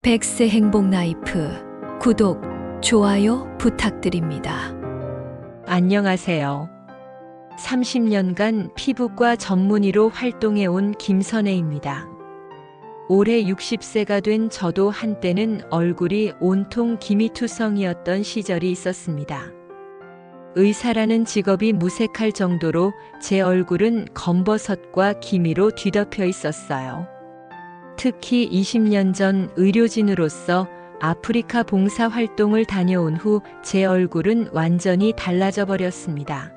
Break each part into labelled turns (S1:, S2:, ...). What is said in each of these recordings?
S1: 백세 행복 라이프 구독, 좋아요 부탁드립니다.
S2: 안녕하세요. 30년간 피부과 전문의로 활동해온 김선혜입니다. 올해 60세가 된 저도 한때는 얼굴이 온통 기미투성이었던 시절이 있었습니다. 의사라는 직업이 무색할 정도로 제 얼굴은 검버섯과 기미로 뒤덮여 있었어요. 특히 20년 전 의료진으로서 아프리카 봉사 활동을 다녀온 후 제 얼굴은 완전히 달라져 버렸습니다.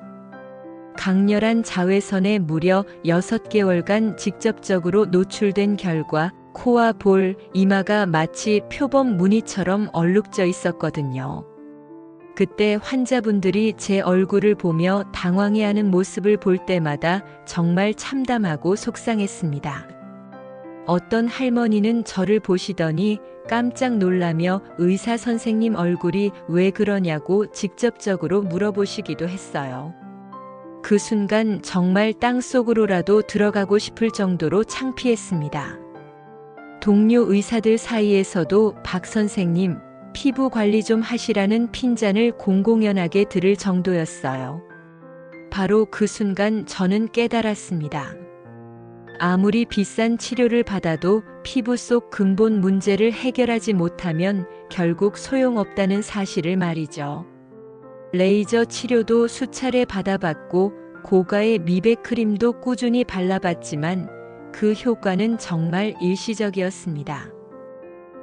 S2: 강렬한 자외선에 무려 6개월간 직접적으로 노출된 결과 코와 볼, 이마가 마치 표범 무늬처럼 얼룩져 있었거든요. 그때 환자분들이 제 얼굴을 보며 당황해하는 모습을 볼 때마다 정말 참담하고 속상했습니다. 어떤 할머니는 저를 보시더니 깜짝 놀라며 의사 선생님 얼굴이 왜 그러냐고 직접적으로 물어보시기도 했어요. 그 순간 정말 땅속으로라도 들어가고 싶을 정도로 창피했습니다. 동료 의사들 사이에서도 박 선생님, 피부 관리 좀 하시라는 핀잔을 공공연하게 들을 정도였어요. 바로 그 순간 저는 깨달았습니다. 아무리 비싼 치료를 받아도 피부 속 근본 문제를 해결하지 못하면 결국 소용없다는 사실을 말이죠. 레이저 치료도 수차례 받아봤고 고가의 미백 크림도 꾸준히 발라봤지만 그 효과는 정말 일시적이었습니다.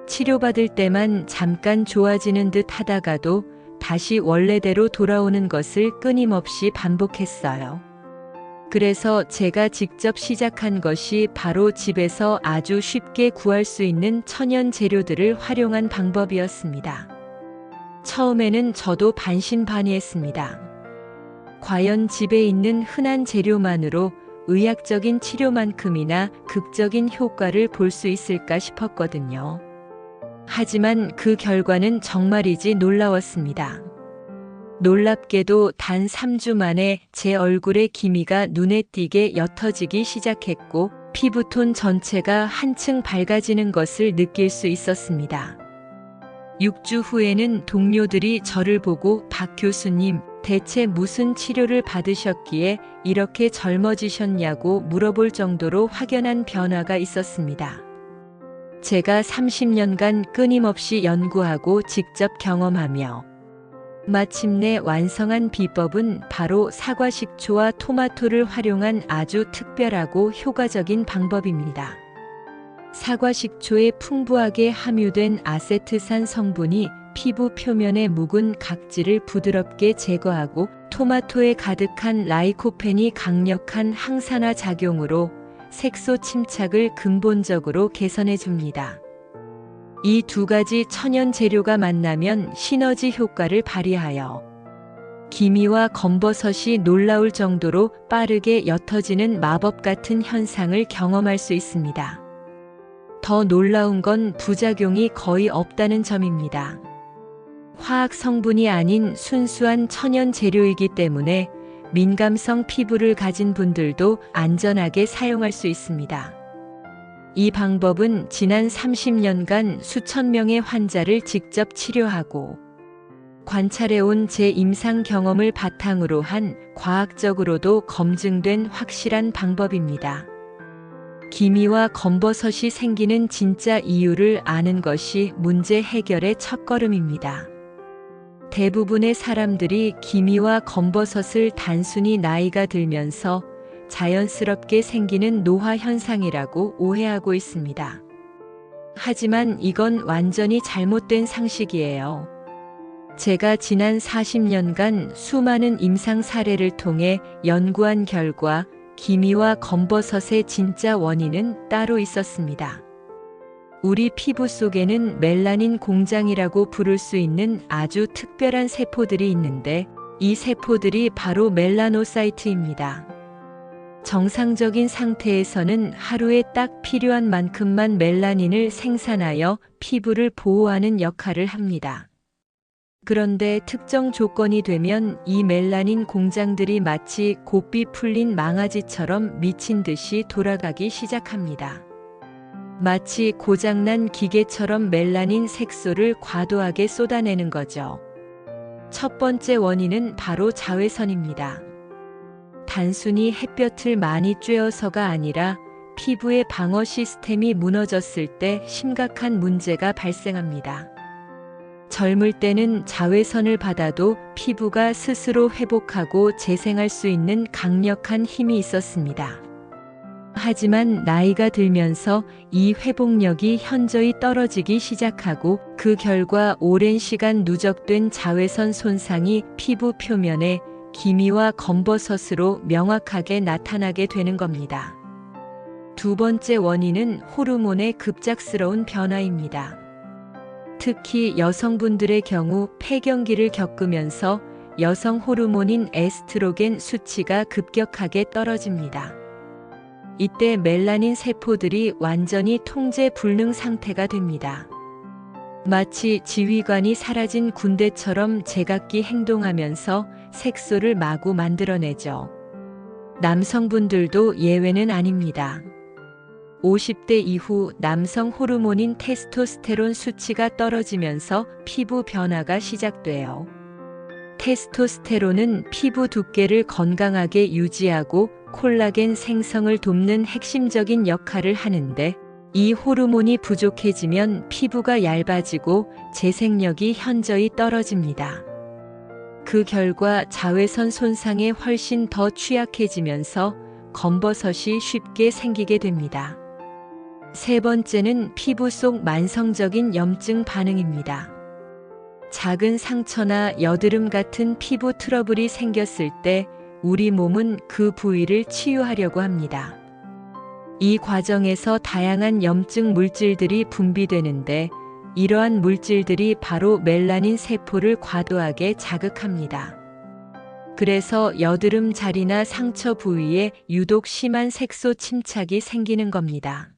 S2: 치료받을 때만 잠깐 좋아지는 듯 하다가도 다시 원래대로 돌아오는 것을 끊임없이 반복했어요. 그래서 제가 직접 시작한 것이 바로 집에서 아주 쉽게 구할 수 있는 천연 재료들을 활용한 방법이었습니다. 처음에는 저도 반신반의했습니다. 과연 집에 있는 흔한 재료만으로 의학적인 치료만큼이나 극적인 효과를 볼 수 있을까 싶었거든요. 하지만 그 결과는 정말이지 놀라웠습니다. 놀랍게도 단 3주 만에 제 얼굴의 기미가 눈에 띄게 옅어지기 시작했고 피부톤 전체가 한층 밝아지는 것을 느낄 수 있었습니다. 6주 후에는 동료들이 저를 보고 박 교수님, 대체 무슨 치료를 받으셨기에 이렇게 젊어지셨냐고 물어볼 정도로 확연한 변화가 있었습니다. 제가 30년간 끊임없이 연구하고 직접 경험하며 마침내 완성한 비법은 바로 사과식초와 토마토를 활용한 아주 특별하고 효과적인 방법입니다. 사과식초에 풍부하게 함유된 아세트산 성분이 피부 표면의 묵은 각질을 부드럽게 제거하고 토마토에 가득한 라이코펜이 강력한 항산화 작용으로 색소 침착을 근본적으로 개선해 줍니다. 이 두 가지 천연 재료가 만나면 시너지 효과를 발휘하여 기미와 검버섯이 놀라울 정도로 빠르게 옅어지는 마법 같은 현상을 경험할 수 있습니다. 더 놀라운 건 부작용이 거의 없다는 점입니다. 화학 성분이 아닌 순수한 천연 재료이기 때문에 민감성 피부를 가진 분들도 안전하게 사용할 수 있습니다. 이 방법은 지난 30년간 수천 명의 환자를 직접 치료하고 관찰해온 제 임상 경험을 바탕으로 한 과학적으로도 검증된 확실한 방법입니다. 기미와 검버섯이 생기는 진짜 이유를 아는 것이 문제 해결의 첫걸음입니다. 대부분의 사람들이 기미와 검버섯을 단순히 나이가 들면서 자연스럽게 생기는 노화 현상이라고 오해하고 있습니다. 하지만 이건 완전히 잘못된 상식이에요. 제가 지난 40년간 수많은 임상 사례를 통해 연구한 결과 기미와 검버섯의 진짜 원인은 따로 있었습니다. 우리 피부 속에는 멜라닌 공장이라고 부를 수 있는 아주 특별한 세포들이 있는데 이 세포들이 바로 멜라노사이트입니다. 정상적인 상태에서는 하루에 딱 필요한 만큼만 멜라닌을 생산하여 피부를 보호하는 역할을 합니다. 그런데 특정 조건이 되면 이 멜라닌 공장들이 마치 고삐 풀린 망아지처럼 미친 듯이 돌아가기 시작합니다. 마치 고장난 기계처럼 멜라닌 색소를 과도하게 쏟아내는 거죠. 첫 번째 원인은 바로 자외선입니다. 단순히 햇볕을 많이 쬐어서가 아니라 피부의 방어 시스템이 무너졌을 때 심각한 문제가 발생합니다. 젊을 때는 자외선을 받아도 피부가 스스로 회복하고 재생할 수 있는 강력한 힘이 있었습니다. 하지만 나이가 들면서 이 회복력이 현저히 떨어지기 시작하고 그 결과 오랜 시간 누적된 자외선 손상이 피부 표면에 기미와 검버섯으로 명확하게 나타나게 되는 겁니다. 두 번째 원인은 호르몬의 급작스러운 변화입니다. 특히 여성분들의 경우 폐경기를 겪으면서 여성 호르몬인 에스트로겐 수치가 급격하게 떨어집니다. 이때 멜라닌 세포들이 완전히 통제 불능 상태가 됩니다. 마치 지휘관이 사라진 군대처럼 제각기 행동하면서 색소를 마구 만들어내죠. 남성분들도 예외는 아닙니다. 50대 이후 남성 호르몬인 테스토스테론 수치가 떨어지면서 피부 변화가 시작돼요. 테스토스테론은 피부 두께를 건강하게 유지하고 콜라겐 생성을 돕는 핵심적인 역할을 하는데, 이 호르몬이 부족해지면 피부가 얇아지고 재생력이 현저히 떨어집니다. 그 결과 자외선 손상에 훨씬 더 취약해지면서 검버섯이 쉽게 생기게 됩니다. 세 번째는 피부 속 만성적인 염증 반응입니다. 작은 상처나 여드름 같은 피부 트러블이 생겼을 때 우리 몸은 그 부위를 치유하려고 합니다. 이 과정에서 다양한 염증 물질들이 분비되는데, 이러한 물질들이 바로 멜라닌 세포를 과도하게 자극합니다. 그래서 여드름 자리나 상처 부위에 유독 심한 색소 침착이 생기는 겁니다.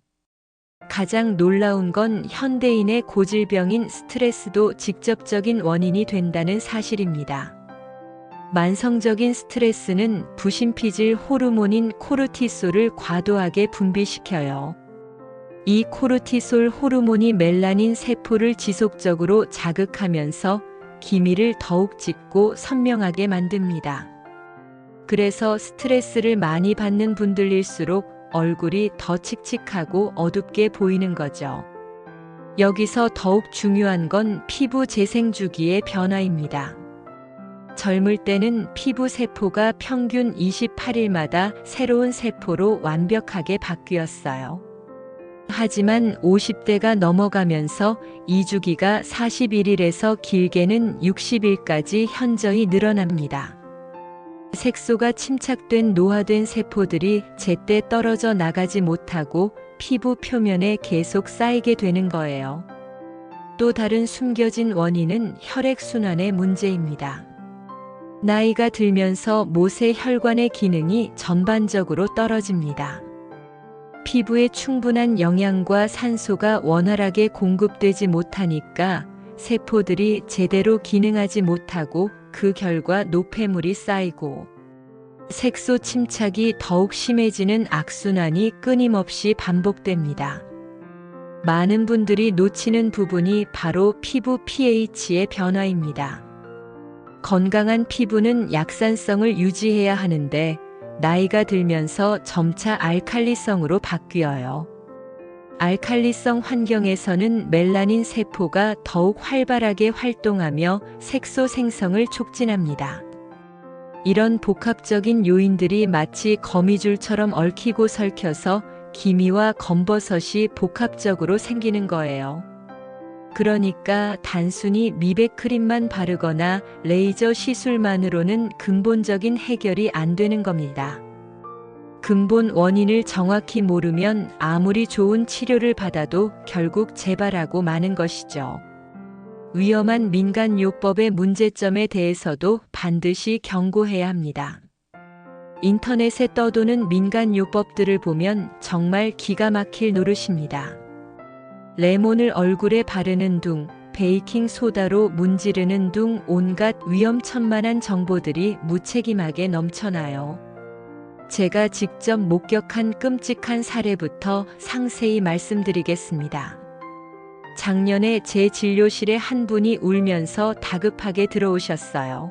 S2: 가장 놀라운 건 현대인의 고질병인 스트레스도 직접적인 원인이 된다는 사실입니다. 만성적인 스트레스는 부신피질 호르몬인 코르티솔을 과도하게 분비시켜요. 이 코르티솔 호르몬이 멜라닌 세포를 지속적으로 자극하면서 기미를 더욱 짙고 선명하게 만듭니다. 그래서 스트레스를 많이 받는 분들일수록 얼굴이 더 칙칙하고 어둡게 보이는 거죠. 여기서 더욱 중요한 건 피부 재생 주기의 변화입니다. 젊을 때는 피부 세포가 평균 28일마다 새로운 세포로 완벽하게 바뀌었어요. 하지만 50대가 넘어가면서 이 주기가 41일에서 길게는 60일까지 현저히 늘어납니다. 색소가 침착된 노화된 세포들이 제때 떨어져 나가지 못하고 피부 표면에 계속 쌓이게 되는 거예요. 또 다른 숨겨진 원인은 혈액순환의 문제입니다. 나이가 들면서 모세 혈관의 기능이 전반적으로 떨어집니다. 피부에 충분한 영양과 산소가 원활하게 공급되지 못하니까 세포들이 제대로 기능하지 못하고 그 결과 노폐물이 쌓이고 색소 침착이 더욱 심해지는 악순환이 끊임없이 반복됩니다. 많은 분들이 놓치는 부분이 바로 피부 pH의 변화입니다. 건강한 피부는 약산성을 유지해야 하는데 나이가 들면서 점차 알칼리성으로 바뀌어요. 알칼리성 환경에서는 멜라닌 세포가 더욱 활발하게 활동하며 색소 생성을 촉진합니다. 이런 복합적인 요인들이 마치 거미줄처럼 얽히고 설켜서 기미와 검버섯이 복합적으로 생기는 거예요. 그러니까 단순히 미백 크림만 바르거나 레이저 시술만으로는 근본적인 해결이 안 되는 겁니다. 근본 원인을 정확히 모르면 아무리 좋은 치료를 받아도 결국 재발하고 마는 것이죠. 위험한 민간요법의 문제점에 대해서도 반드시 경고해야 합니다. 인터넷에 떠도는 민간요법들을 보면 정말 기가 막힐 노릇입니다. 레몬을 얼굴에 바르는 둥, 베이킹 소다로 문지르는 둥 온갖 위험천만한 정보들이 무책임하게 넘쳐나요. 제가 직접 목격한 끔찍한 사례부터 상세히 말씀드리겠습니다. 작년에 제 진료실에 한 분이 울면서 다급하게 들어오셨어요.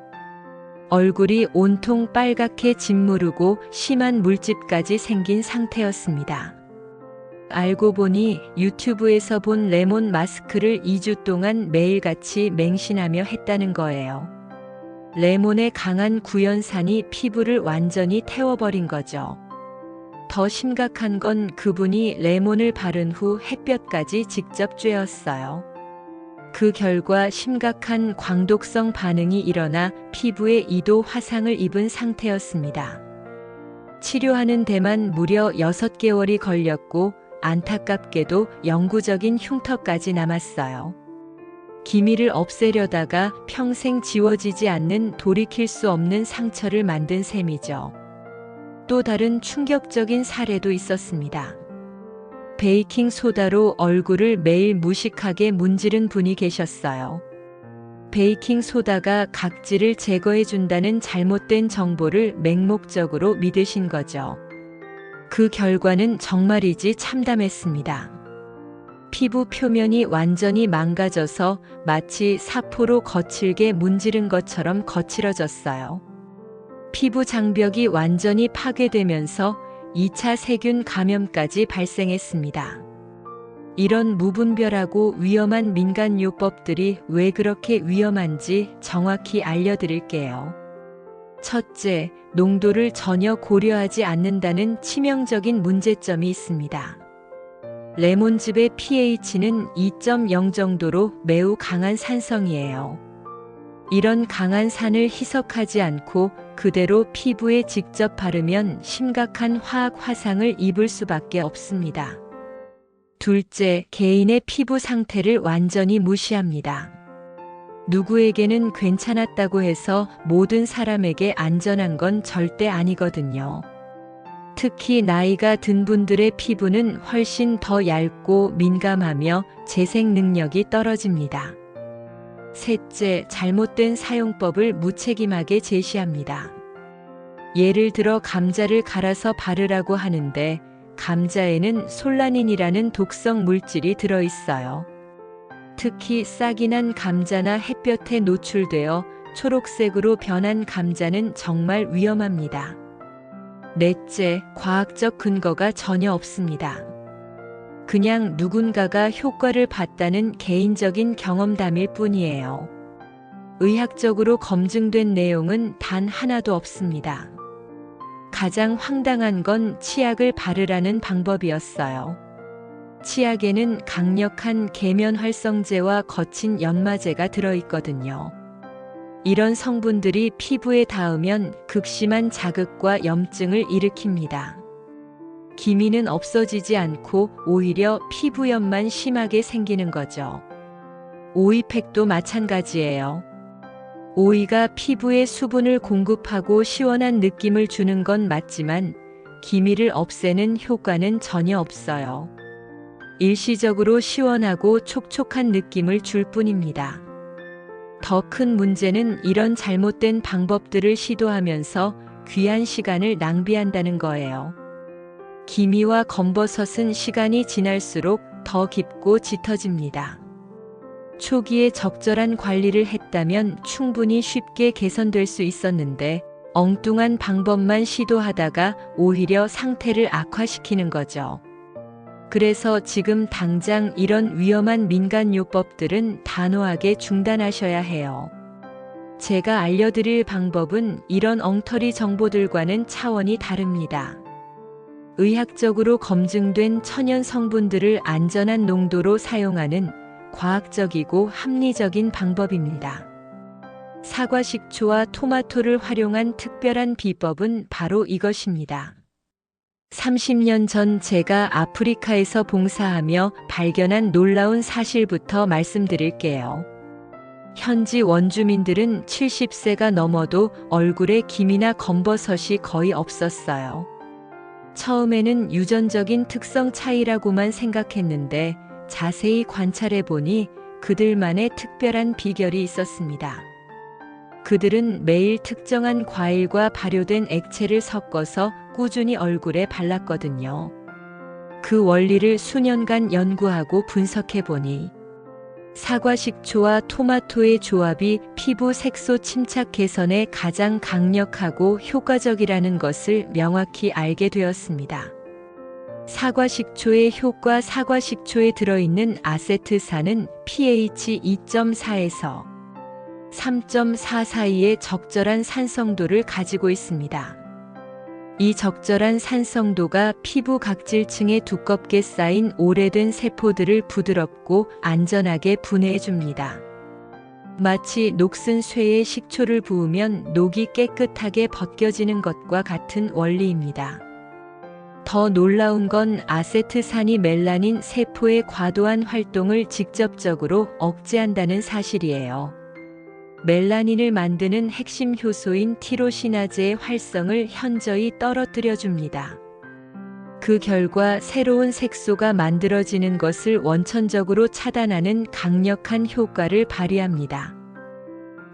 S2: 얼굴이 온통 빨갛게 짓무르고 심한 물집까지 생긴 상태였습니다. 알고 보니 유튜브에서 본 레몬 마스크를 2주 동안 매일같이 맹신하며 했다는 거예요. 레몬의 강한 구연산이 피부를 완전히 태워버린 거죠. 더 심각한 건 그분이 레몬을 바른 후 햇볕까지 직접 쬐었어요. 그 결과 심각한 광독성 반응이 일어나 피부에 2도 화상을 입은 상태였습니다. 치료하는 데만 무려 6개월이 걸렸고 안타깝게도 영구적인 흉터까지 남았어요. 기미를 없애려다가 평생 지워지지 않는 돌이킬 수 없는 상처를 만든 셈이죠. 또 다른 충격적인 사례도 있었습니다. 베이킹 소다로 얼굴을 매일 무식하게 문지른 분이 계셨어요. 베이킹 소다가 각질을 제거해 준다는 잘못된 정보를 맹목적으로 믿으신 거죠. 그 결과는 정말이지 참담했습니다. 피부 표면이 완전히 망가져서 마치 사포로 거칠게 문지른 것처럼 거칠어졌어요. 피부 장벽이 완전히 파괴되면서 2차 세균 감염까지 발생했습니다. 이런 무분별하고 위험한 민간요법들이 왜 그렇게 위험한지 정확히 알려드릴게요. 첫째, 농도를 전혀 고려하지 않는다는 치명적인 문제점이 있습니다. 레몬즙의 pH는 2.0 정도로 매우 강한 산성이에요. 이런 강한 산을 희석하지 않고 그대로 피부에 직접 바르면 심각한 화학 화상을 입을 수밖에 없습니다. 둘째, 개인의 피부 상태를 완전히 무시합니다. 누구에게는 괜찮았다고 해서 모든 사람에게 안전한 건 절대 아니거든요. 특히 나이가 든 분들의 피부는 훨씬 더 얇고 민감하며 재생 능력이 떨어집니다. 셋째, 잘못된 사용법을 무책임하게 제시합니다. 예를 들어 감자를 갈아서 바르라고 하는데 감자에는 솔라닌이라는 독성 물질이 들어있어요. 특히 싹이 난 감자나 햇볕에 노출되어 초록색으로 변한 감자는 정말 위험합니다. 넷째, 과학적 근거가 전혀 없습니다. 그냥 누군가가 효과를 봤다는 개인적인 경험담일 뿐이에요. 의학적으로 검증된 내용은 단 하나도 없습니다. 가장 황당한 건 치약을 바르라는 방법이었어요. 치약에는 강력한 계면활성제와 거친 연마제가 들어있거든요. 이런 성분들이 피부에 닿으면 극심한 자극과 염증을 일으킵니다. 기미는 없어지지 않고 오히려 피부염만 심하게 생기는 거죠. 오이팩도 마찬가지예요. 오이가 피부에 수분을 공급하고 시원한 느낌을 주는 건 맞지만 기미를 없애는 효과는 전혀 없어요. 일시적으로 시원하고 촉촉한 느낌을 줄 뿐입니다. 더 큰 문제는 이런 잘못된 방법들을 시도하면서 귀한 시간을 낭비한다는 거예요. 기미와 검버섯은 시간이 지날수록 더 깊고 짙어집니다. 초기에 적절한 관리를 했다면 충분히 쉽게 개선될 수 있었는데 엉뚱한 방법만 시도하다가 오히려 상태를 악화시키는 거죠. 그래서 지금 당장 이런 위험한 민간요법들은 단호하게 중단하셔야 해요. 제가 알려드릴 방법은 이런 엉터리 정보들과는 차원이 다릅니다. 의학적으로 검증된 천연 성분들을 안전한 농도로 사용하는 과학적이고 합리적인 방법입니다. 사과 식초와 토마토를 활용한 특별한 비법은 바로 이것입니다. 30년 전 제가 아프리카에서 봉사하며 발견한 놀라운 사실부터 말씀드릴게요. 현지 원주민들은 70세가 넘어도 얼굴에 기미나 검버섯이 거의 없었어요. 처음에는 유전적인 특성 차이라고만 생각했는데 자세히 관찰해 보니 그들만의 특별한 비결이 있었습니다. 그들은 매일 특정한 과일과 발효된 액체를 섞어서 꾸준히 얼굴에 발랐거든요. 그 원리를 수년간 연구하고 분석해 보니 사과식초와 토마토의 조합이 피부 색소 침착 개선에 가장 강력하고 효과적이라는 것을 명확히 알게 되었습니다. 사과식초의 효과. 사과식초에 들어있는 아세트산은 pH 2.4에서 3.4 사이의 적절한 산성도를 가지고 있습니다. 이 적절한 산성도가 피부 각질층에 두껍게 쌓인 오래된 세포들을 부드럽고 안전하게 분해해줍니다. 마치 녹슨 쇠에 식초를 부으면 녹이 깨끗하게 벗겨지는 것과 같은 원리입니다. 더 놀라운 건 아세트산이 멜라닌 세포의 과도한 활동을 직접적으로 억제한다는 사실이에요. 멜라닌을 만드는 핵심 효소인 티로시나제의 활성을 현저히 떨어뜨려 줍니다. 그 결과 새로운 색소가 만들어지는 것을 원천적으로 차단하는 강력한 효과를 발휘합니다.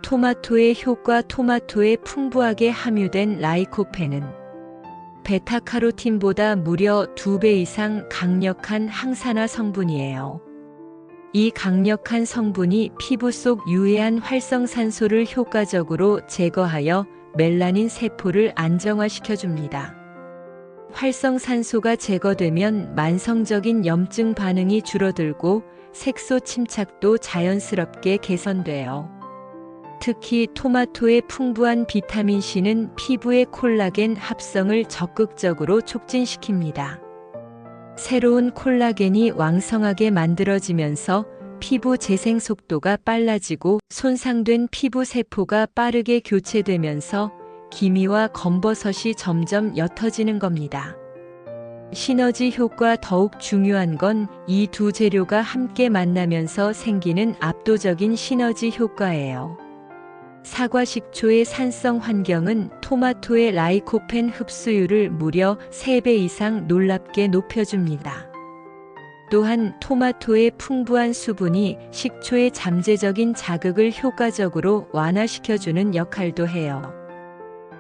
S2: 토마토의 효과. 토마토에 풍부하게 함유된 라이코펜은 베타카로틴보다 무려 2배 이상 강력한 항산화 성분이에요. 이 강력한 성분이 피부 속 유해한 활성산소를 효과적으로 제거하여 멜라닌 세포를 안정화시켜줍니다. 활성산소가 제거되면 만성적인 염증 반응이 줄어들고 색소 침착도 자연스럽게 개선돼요. 특히 토마토의 풍부한 비타민C는 피부의 콜라겐 합성을 적극적으로 촉진시킵니다. 새로운 콜라겐이 왕성하게 만들어지면서 피부 재생 속도가 빨라지고 손상된 피부 세포가 빠르게 교체되면서 기미와 검버섯이 점점 옅어지는 겁니다. 시너지 효과. 더욱 중요한 건 이 두 재료가 함께 만나면서 생기는 압도적인 시너지 효과예요. 사과식초의 산성 환경은 토마토의 라이코펜 흡수율을 무려 3배 이상 놀랍게 높여줍니다. 또한 토마토의 풍부한 수분이 식초의 잠재적인 자극을 효과적으로 완화시켜주는 역할도 해요.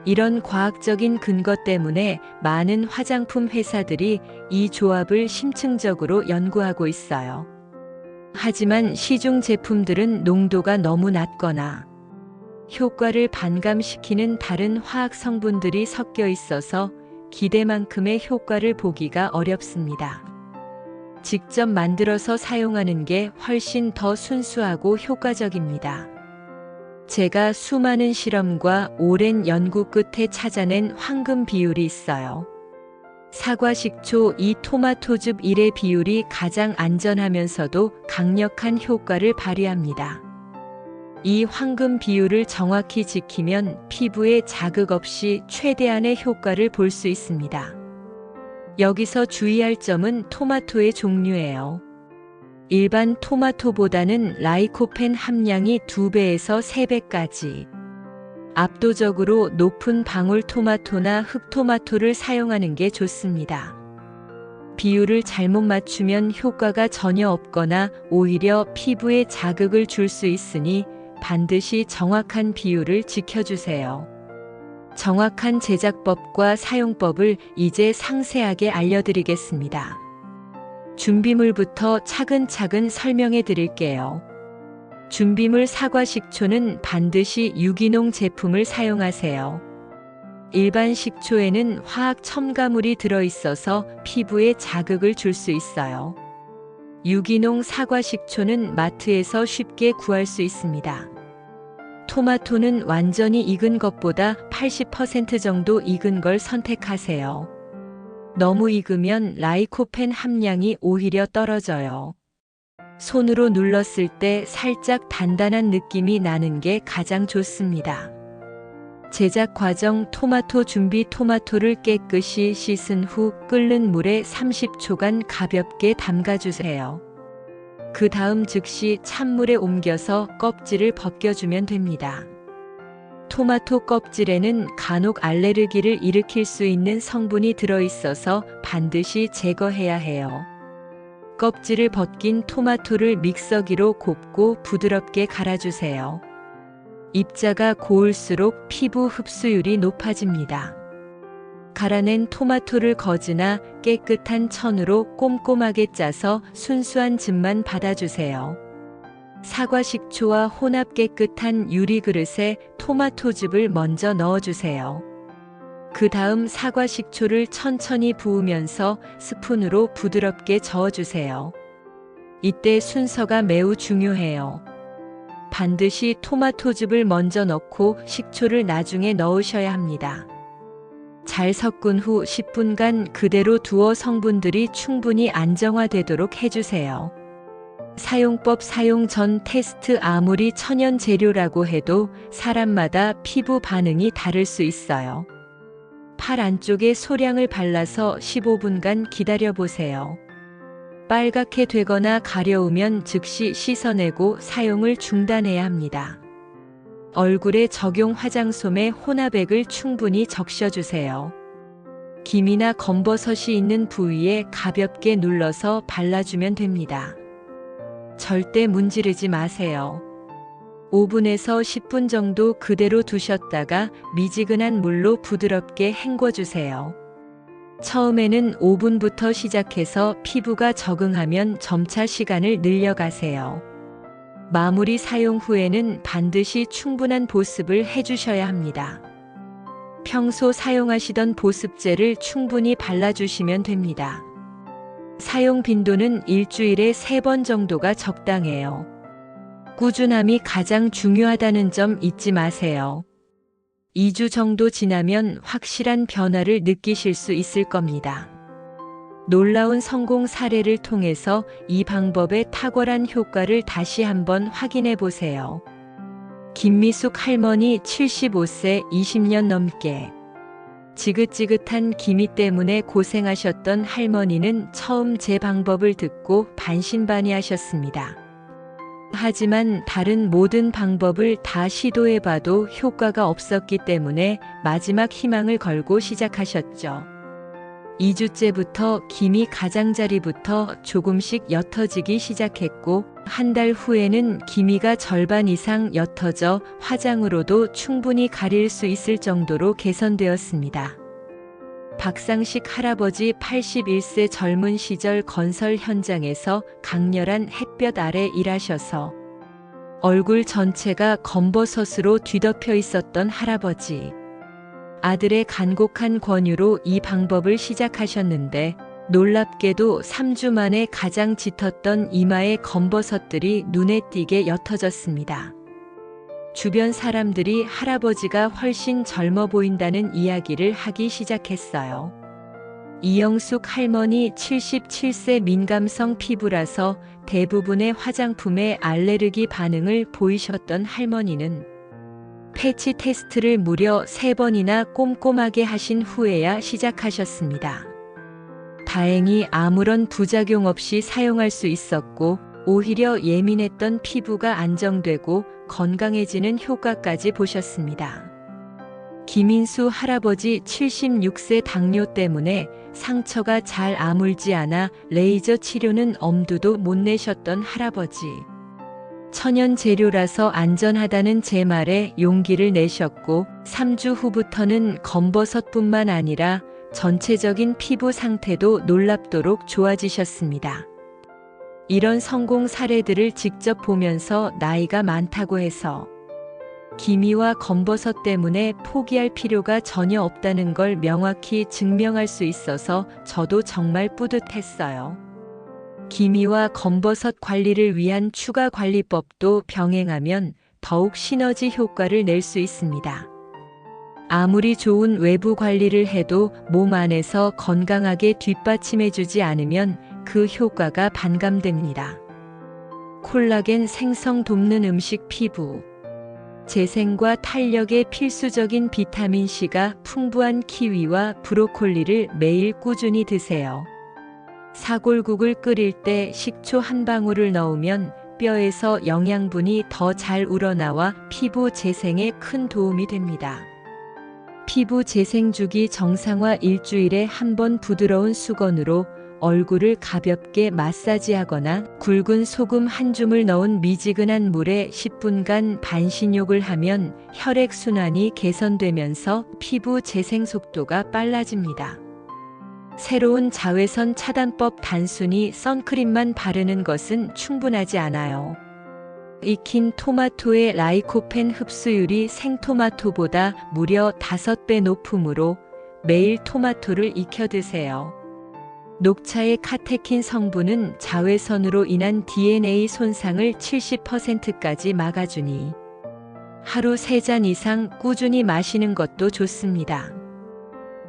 S2: 이런 과학적인 근거 때문에 많은 화장품 회사들이 이 조합을 심층적으로 연구하고 있어요. 하지만 시중 제품들은 농도가 너무 낮거나 효과를 반감시키는 다른 화학 성분들이 섞여 있어서 기대만큼의 효과를 보기가 어렵습니다. 직접 만들어서 사용하는 게 훨씬 더 순수하고 효과적입니다. 제가 수많은 실험과 오랜 연구 끝에 찾아낸 황금 비율이 있어요. 사과식초 2 토마토즙 1의 비율이 가장 안전하면서도 강력한 효과를 발휘합니다. 이 황금 비율을 정확히 지키면 피부에 자극 없이 최대한의 효과를 볼 수 있습니다. 여기서 주의할 점은 토마토의 종류예요. 일반 토마토보다는 라이코펜 함량이 2배에서 3배까지 압도적으로 높은 방울토마토나 흑토마토를 사용하는 게 좋습니다. 비율을 잘못 맞추면 효과가 전혀 없거나 오히려 피부에 자극을 줄 수 있으니 반드시 정확한 비율을 지켜주세요. 정확한 제작법과 사용법을 이제 상세하게 알려드리겠습니다. 준비물부터 차근차근 설명해 드릴게요. 준비물. 사과식초는 반드시 유기농 제품을 사용하세요. 일반 식초에는 화학 첨가물이 들어있어서 피부에 자극을 줄 수 있어요. 유기농 사과식초는 마트에서 쉽게 구할 수 있습니다. 토마토는 완전히 익은 것보다 80% 정도 익은 걸 선택하세요. 너무 익으면 라이코펜 함량이 오히려 떨어져요. 손으로 눌렀을 때 살짝 단단한 느낌이 나는 게 가장 좋습니다. 제작 과정. 토마토 준비. 토마토를 깨끗이 씻은 후 끓는 물에 30초간 가볍게 담가주세요. 그 다음 즉시 찬물에 옮겨서 껍질을 벗겨주면 됩니다. 토마토 껍질에는 간혹 알레르기를 일으킬 수 있는 성분이 들어있어서 반드시 제거해야 해요. 껍질을 벗긴 토마토를 믹서기로 곱고 부드럽게 갈아주세요. 입자가 고울수록 피부 흡수율이 높아집니다. 갈아낸 토마토를 거즈나 깨끗한 천으로 꼼꼼하게 짜서 순수한 즙만 받아주세요. 사과 식초와 혼합 깨끗한 유리 그릇에 토마토즙을 먼저 넣어주세요. 그 다음 사과 식초를 천천히 부으면서 스푼으로 부드럽게 저어주세요. 이때 순서가 매우 중요해요. 반드시 토마토즙을 먼저 넣고 식초를 나중에 넣으셔야 합니다. 잘 섞은 후 10분간 그대로 두어 성분들이 충분히 안정화되도록 해주세요. 사용법 사용 전 테스트 아무리 천연 재료라고 해도 사람마다 피부 반응이 다를 수 있어요. 팔 안쪽에 소량을 발라서 15분간 기다려보세요. 빨갛게 되거나 가려우면 즉시 씻어내고 사용을 중단해야 합니다. 얼굴에 적용 화장솜에 혼합액을 충분히 적셔주세요. 김이나 검버섯이 있는 부위에 가볍게 눌러서 발라주면 됩니다. 절대 문지르지 마세요. 5분에서 10분 정도 그대로 두셨다가 미지근한 물로 부드럽게 헹궈주세요. 처음에는 5분부터 시작해서 피부가 적응하면 점차 시간을 늘려가세요. 마무리 사용 후에는 반드시 충분한 보습을 해주셔야 합니다. 평소 사용하시던 보습제를 충분히 발라주시면 됩니다. 사용 빈도는 일주일에 3번 정도가 적당해요. 꾸준함이 가장 중요하다는 점 잊지 마세요. 2주 정도 지나면 확실한 변화를 느끼실 수 있을 겁니다. 놀라운 성공 사례를 통해서 이 방법의 탁월한 효과를 다시 한번 확인해 보세요. 김미숙 할머니 75세 20년 넘게. 지긋지긋한 기미 때문에 고생하셨던 할머니는 처음 제 방법을 듣고 반신반의하셨습니다. 하지만 다른 모든 방법을 다 시도해봐도 효과가 없었기 때문에 마지막 희망을 걸고 시작하셨죠. 2주째부터 기미 가장자리부터 조금씩 옅어지기 시작했고 한 달 후에는 기미가 절반 이상 옅어져 화장으로도 충분히 가릴 수 있을 정도로 개선되었습니다. 박상식 할아버지 81세 젊은 시절 건설 현장에서 강렬한 햇볕 아래 일하셔서 얼굴 전체가 검버섯으로 뒤덮여 있었던 할아버지. 아들의 간곡한 권유로 이 방법을 시작하셨는데 놀랍게도 3주 만에 가장 짙었던 이마의 검버섯들이 눈에 띄게 옅어졌습니다. 주변 사람들이 할아버지가 훨씬 젊어 보인다는 이야기를 하기 시작했어요. 이영숙 할머니 77세 민감성 피부라서 대부분의 화장품에 알레르기 반응을 보이셨던 할머니는 패치 테스트를 무려 3번이나 꼼꼼하게 하신 후에야 시작하셨습니다. 다행히 아무런 부작용 없이 사용할 수 있었고 오히려 예민했던 피부가 안정되고 건강해지는 효과까지 보셨습니다. 김인수 할아버지 76세 당뇨 때문에 상처가 잘 아물지 않아 레이저 치료는 엄두도 못 내셨던 할아버지. 천연 재료라서 안전하다는 제 말에 용기를 내셨고 3주 후부터는 검버섯뿐만 아니라 전체적인 피부 상태도 놀랍도록 좋아지셨습니다. 이런 성공 사례들을 직접 보면서 나이가 많다고 해서 기미와 검버섯 때문에 포기할 필요가 전혀 없다는 걸 명확히 증명할 수 있어서 저도 정말 뿌듯했어요. 기미와 검버섯 관리를 위한 추가 관리법도 병행하면 더욱 시너지 효과를 낼 수 있습니다. 아무리 좋은 외부 관리를 해도 몸 안에서 건강하게 뒷받침해주지 않으면 그 효과가 반감됩니다. 콜라겐 생성 돕는 음식 피부. 재생과 탄력에 필수적인 비타민C가 풍부한 키위와 브로콜리를 매일 꾸준히 드세요. 사골국을 끓일 때 식초 한 방울을 넣으면 뼈에서 영양분이 더 잘 우러나와 피부 재생에 큰 도움이 됩니다. 피부 재생 주기 정상화 일주일에 한 번 부드러운 수건으로 얼굴을 가볍게 마사지하거나 굵은 소금 한 줌을 넣은 미지근한 물에 10분간 반신욕을 하면 혈액순환이 개선되면서 피부 재생 속도가 빨라집니다. 새로운 자외선 차단법. 단순히 선크림만 바르는 것은 충분하지 않아요. 익힌 토마토의 라이코펜 흡수율이 생토마토보다 무려 5배 높으므로 매일 토마토를 익혀 드세요. 녹차의 카테킨 성분은 자외선으로 인한 DNA 손상을 70%까지 막아주니 하루 3잔 이상 꾸준히 마시는 것도 좋습니다.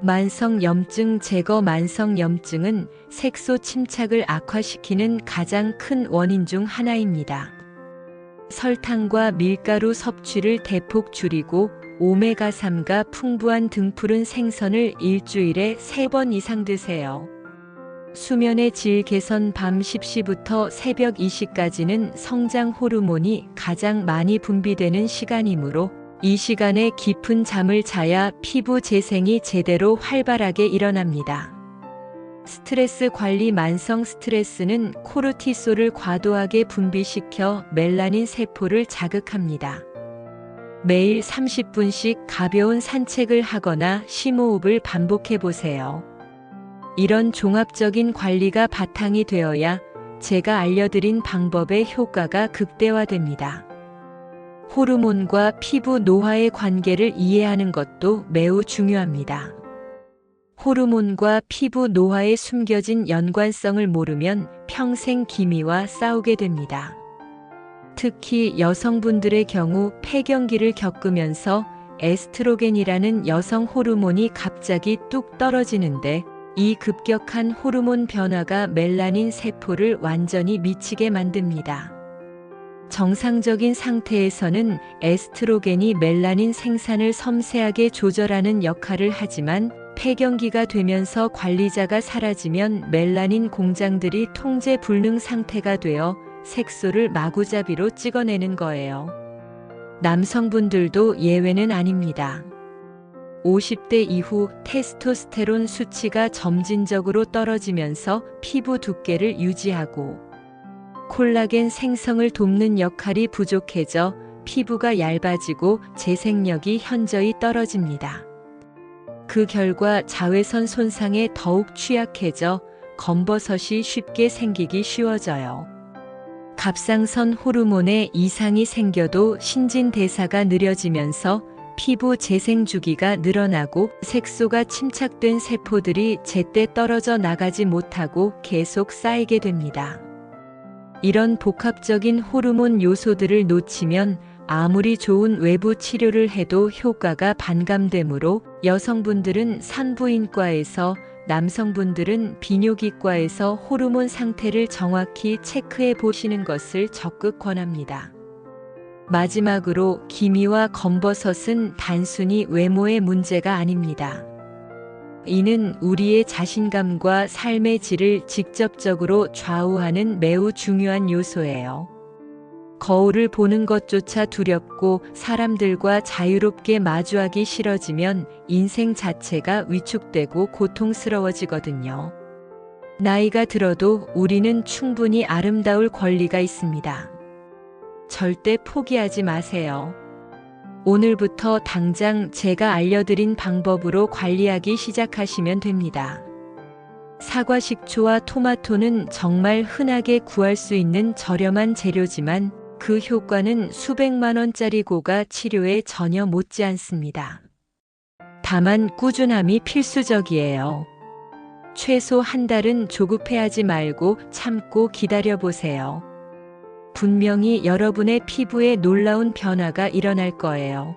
S2: 만성염증 제거. 만성염증은 색소 침착을 악화시키는 가장 큰 원인 중 하나입니다. 설탕과 밀가루 섭취를 대폭 줄이고 오메가3가 풍부한 등푸른 생선을 일주일에 3번 이상 드세요. 수면의 질 개선. 밤 10시부터 새벽 2시까지는 성장 호르몬이 가장 많이 분비되는 시간이므로 이 시간에 깊은 잠을 자야 피부 재생이 제대로 활발하게 일어납니다. 스트레스 관리. 만성 스트레스는 코르티솔을 과도하게 분비시켜 멜라닌 세포를 자극합니다. 매일 30분씩 가벼운 산책을 하거나 심호흡을 반복해 보세요. 이런 종합적인 관리가 바탕이 되어야 제가 알려드린 방법의 효과가 극대화됩니다. 호르몬과 피부 노화의 관계를 이해하는 것도 매우 중요합니다. 호르몬과 피부 노화의 숨겨진 연관성을 모르면 평생 기미와 싸우게 됩니다. 특히 여성분들의 경우 폐경기를 겪으면서 에스트로겐이라는 여성 호르몬이 갑자기 뚝 떨어지는데 이 급격한 호르몬 변화가 멜라닌 세포를 완전히 미치게 만듭니다. 정상적인 상태에서는 에스트로겐이 멜라닌 생산을 섬세하게 조절하는 역할을 하지만 폐경기가 되면서 관리자가 사라지면 멜라닌 공장들이 통제 불능 상태가 되어 색소를 마구잡이로 찍어내는 거예요. 남성분들도 예외는 아닙니다. 50대 이후 테스토스테론 수치가 점진적으로 떨어지면서 피부 두께를 유지하고 콜라겐 생성을 돕는 역할이 부족해져 피부가 얇아지고 재생력이 현저히 떨어집니다. 그 결과 자외선 손상에 더욱 취약해져 검버섯이 쉽게 생기기 쉬워져요. 갑상선 호르몬에 이상이 생겨도 신진대사가 느려지면서 피부 재생 주기가 늘어나고 색소가 침착된 세포들이 제때 떨어져 나가지 못하고 계속 쌓이게 됩니다. 이런 복합적인 호르몬 요소들을 놓치면 아무리 좋은 외부 치료를 해도 효과가 반감되므로 여성분들은 산부인과에서, 남성분들은 비뇨기과에서 호르몬 상태를 정확히 체크해 보시는 것을 적극 권합니다. 마지막으로 기미와 검버섯은 단순히 외모의 문제가 아닙니다. 이는 우리의 자신감과 삶의 질을 직접적으로 좌우하는 매우 중요한 요소예요. 거울을 보는 것조차 두렵고 사람들과 자유롭게 마주하기 싫어지면 인생 자체가 위축되고 고통스러워지거든요. 나이가 들어도 우리는 충분히 아름다울 권리가 있습니다. 절대 포기하지 마세요. 오늘부터 당장 제가 알려드린 방법으로 관리하기 시작하시면 됩니다. 사과, 식초와 토마토는 정말 흔하게 구할 수 있는 저렴한 재료지만 그 효과는 수백만 원짜리 고가 치료에 전혀 못지 않습니다. 다만 꾸준함이 필수적이에요. 최소 한 달은 조급해하지 말고 참고 기다려보세요. 분명히 여러분의 피부에 놀라운 변화가 일어날 거예요.